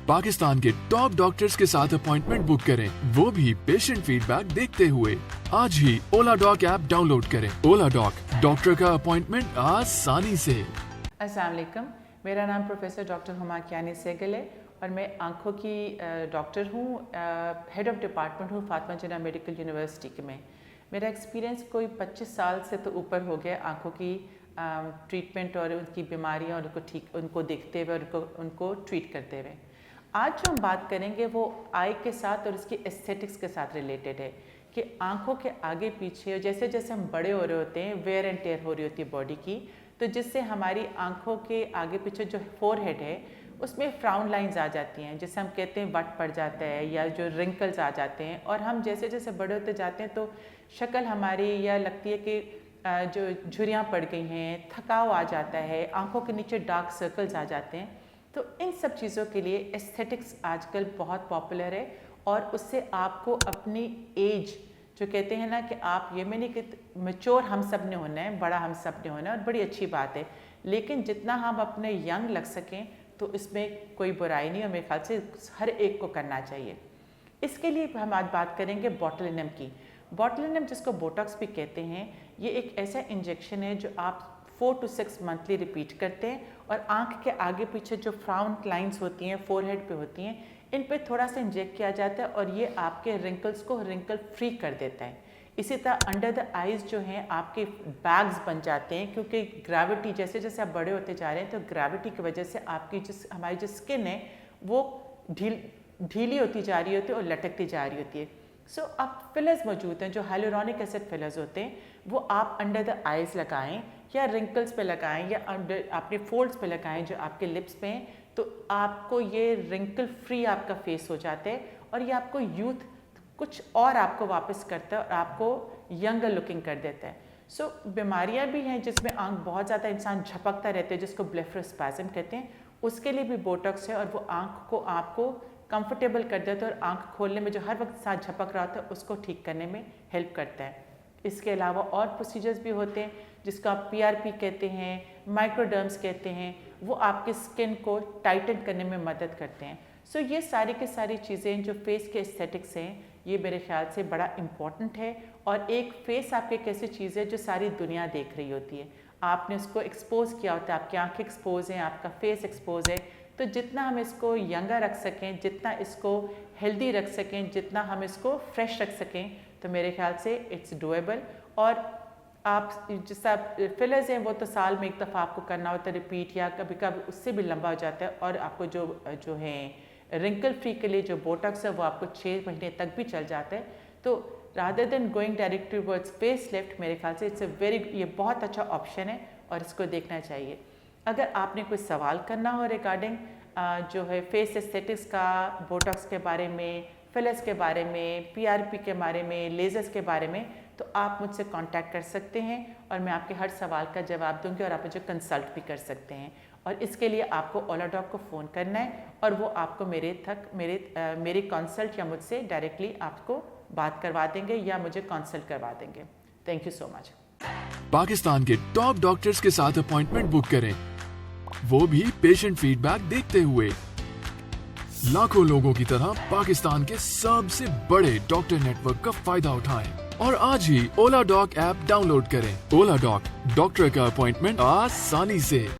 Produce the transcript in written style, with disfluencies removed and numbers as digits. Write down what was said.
पाकिस्तान के top doctors के साथ अपॉइंटमेंट बुक करें, वो भी पेशेंट फीडबैक देखते हुए। आज ही ओला डॉक ऐप डाउनलोड करें। ओला डॉक, डॉक्टर का अपॉइंटमेंट आसानी से। अस्सलाम वालेकुम, मेरा नाम प्रोफेसर डॉक्टर हुमा कियानी सहगल है और मैं आँखों की डॉक्टर हूँ, हेड ऑफ डिपार्टमेंट हूँ फातिमा जिन्ना मेडिकल यूनिवर्सिटी में। मेरा एक्सपीरियंस कोई 25 साल से तो ऊपर हो गया आँखों की ट्रीटमेंट और उनकी बीमारियाँ और उनको देखते हुए और उनको ट्रीट करते हुए। आज जो हम बात करेंगे वो आई के साथ और उसकी एस्थेटिक्स के साथ रिलेटेड है कि आँखों के आगे पीछे जैसे जैसे हम बड़े हो रहे होते हैं, वेयर एंड टेयर हो रही होती है बॉडी की, तो जिससे हमारी आँखों के आगे पीछे जो फोरहेड है उसमें फ्राउन लाइंस आ जाती हैं, जिससे हम कहते हैं वट पड़ जाता है या जो रिंकल्स आ जाते हैं। और हम जैसे जैसे बड़े होते जाते हैं तो शक्ल हमारी या लगती है कि जो झुर्रियाँ पड़ गई हैं, थकाव आ जाता है, आँखों के नीचे डार्क सर्कल्स आ जाते हैं। तो इन सब चीज़ों के लिए एस्थेटिक्स आजकल बहुत पॉपुलर है और उससे आपको अपनी एज, जो कहते हैं ना कि आप ये में नहीं कि मैच्योर हम सब ने होना है, बड़ा हम सब ने होना है और बड़ी अच्छी बात है, लेकिन जितना हम अपने यंग लग सकें तो इसमें कोई बुराई नहीं और मेरे ख्याल से हर एक को करना चाहिए। इसके लिए हम आज बात करेंगे बोटुलिनम की। बोटुलिनम जिसको बोटॉक्स भी कहते हैं, ये एक ऐसा इंजेक्शन है जो आप 4 to 6 मंथली रिपीट करते हैं और आँख के आगे पीछे जो फ्राउन लाइंस होती हैं, फोरहेड पे होती हैं, इन पे थोड़ा सा इंजेक्ट किया जाता है और ये आपके रिंकल्स को रिंकल फ्री कर देता है। इसी तरह अंडर द आइज़ जो हैं आपके बैग्स बन जाते हैं, क्योंकि ग्रेविटी जैसे जैसे आप बड़े होते जा रहे हैं तो ग्रेविटी की वजह से आपकी हमारी जो स्किन है वो ढीली होती जा रही होती है और लटकती जा रही होती है। सो अब फिलर्स मौजूद हैं जो हाइलुरोनिक एसिड फिलर्स होते हैं, वो आप अंडर द आइज़ लगाएं या रिंकल्स पे लगाएं या अंडर अपने फोल्ड्स पे लगाएं जो आपके लिप्स पे हैं, तो आपको ये रिंकल फ्री आपका फेस हो जाता है और ये आपको यूथ कुछ और आपको वापस करता है और आपको यंगर लुकिंग कर देता है। सो बीमारियां भी हैं जिसमें आँख बहुत ज़्यादा इंसान झपकता रहता है, जिसको ब्लेफरोस्पैज़म कहते हैं, उसके लिए भी बोटॉक्स है और वो आँख को आपको कंफर्टेबल कर देता है और आँख खोलने में जो हर वक्त साथ झपक रहा होता है उसको ठीक करने में हेल्प करता है। इसके अलावा और प्रोसीजर्स भी होते हैं जिसको आप PRP कहते हैं, माइक्रोडर्म्स कहते हैं, वो आपके स्किन को टाइटन करने में मदद करते हैं। सो ये सारी की सारी चीज़ें जो फेस के एस्थेटिक्स हैं, ये मेरे ख्याल से बड़ा इम्पॉर्टेंट है। और एक फेस आपकी एक ऐसी चीज़ है जो सारी दुनिया देख रही होती है, आपने उसको एक्सपोज किया होता है, आपकी आँखें एक्सपोज हैं, आपका फेस एक्सपोज है, तो जितना हम इसको यंगर रख सकें, जितना इसको हेल्दी रख सकें, जितना हम इसको फ्रेश रख सकें, तो मेरे ख्याल से इट्स डूएबल। और आप जैसा फिलर्स हैं वो तो साल में एक दफ़ा आपको करना होता है रिपीट, या कभी कभी उससे भी लंबा हो जाता है। और आपको जो है रिंकल फ्री के लिए जो बोटॉक्स है वो आपको 6 महीने तक भी चल जाता है। तो rather than going direct towards face lift, मेरे ख्याल से इट्स ये बहुत अच्छा ऑप्शन है और इसको देखना चाहिए। अगर आपने कोई सवाल करना हो रिगार्डिंग जो है फेस एस्थेटिक्स का, बोटॉक्स के बारे में, फिलर्स के बारे में, PRP के बारे में, लेजर्स के बारे में, तो आप मुझसे कांटेक्ट कर सकते हैं और मैं आपके हर सवाल का जवाब दूंगी और आप मुझे कंसल्ट भी कर सकते हैं। और इसके लिए आपको ओला डॉक को फ़ोन करना है और वो आपको मेरे कंसल्ट या मुझसे डायरेक्टली आपको बात करवा देंगे या मुझे कंसल्ट करवा देंगे। Thank you so much. Pakistan के टॉप डॉक्टर्स के साथ अपॉइंटमेंट बुक करें, वो भी पेशेंट फीडबैक देखते हुए। लाखों लोगों की तरह पाकिस्तान के सबसे बड़े डॉक्टर नेटवर्क का फायदा उठाएं और आज ही ओला डॉक ऐप डाउनलोड करें। ओला डॉक, डॉक्टर का अपॉइंटमेंट आसानी से।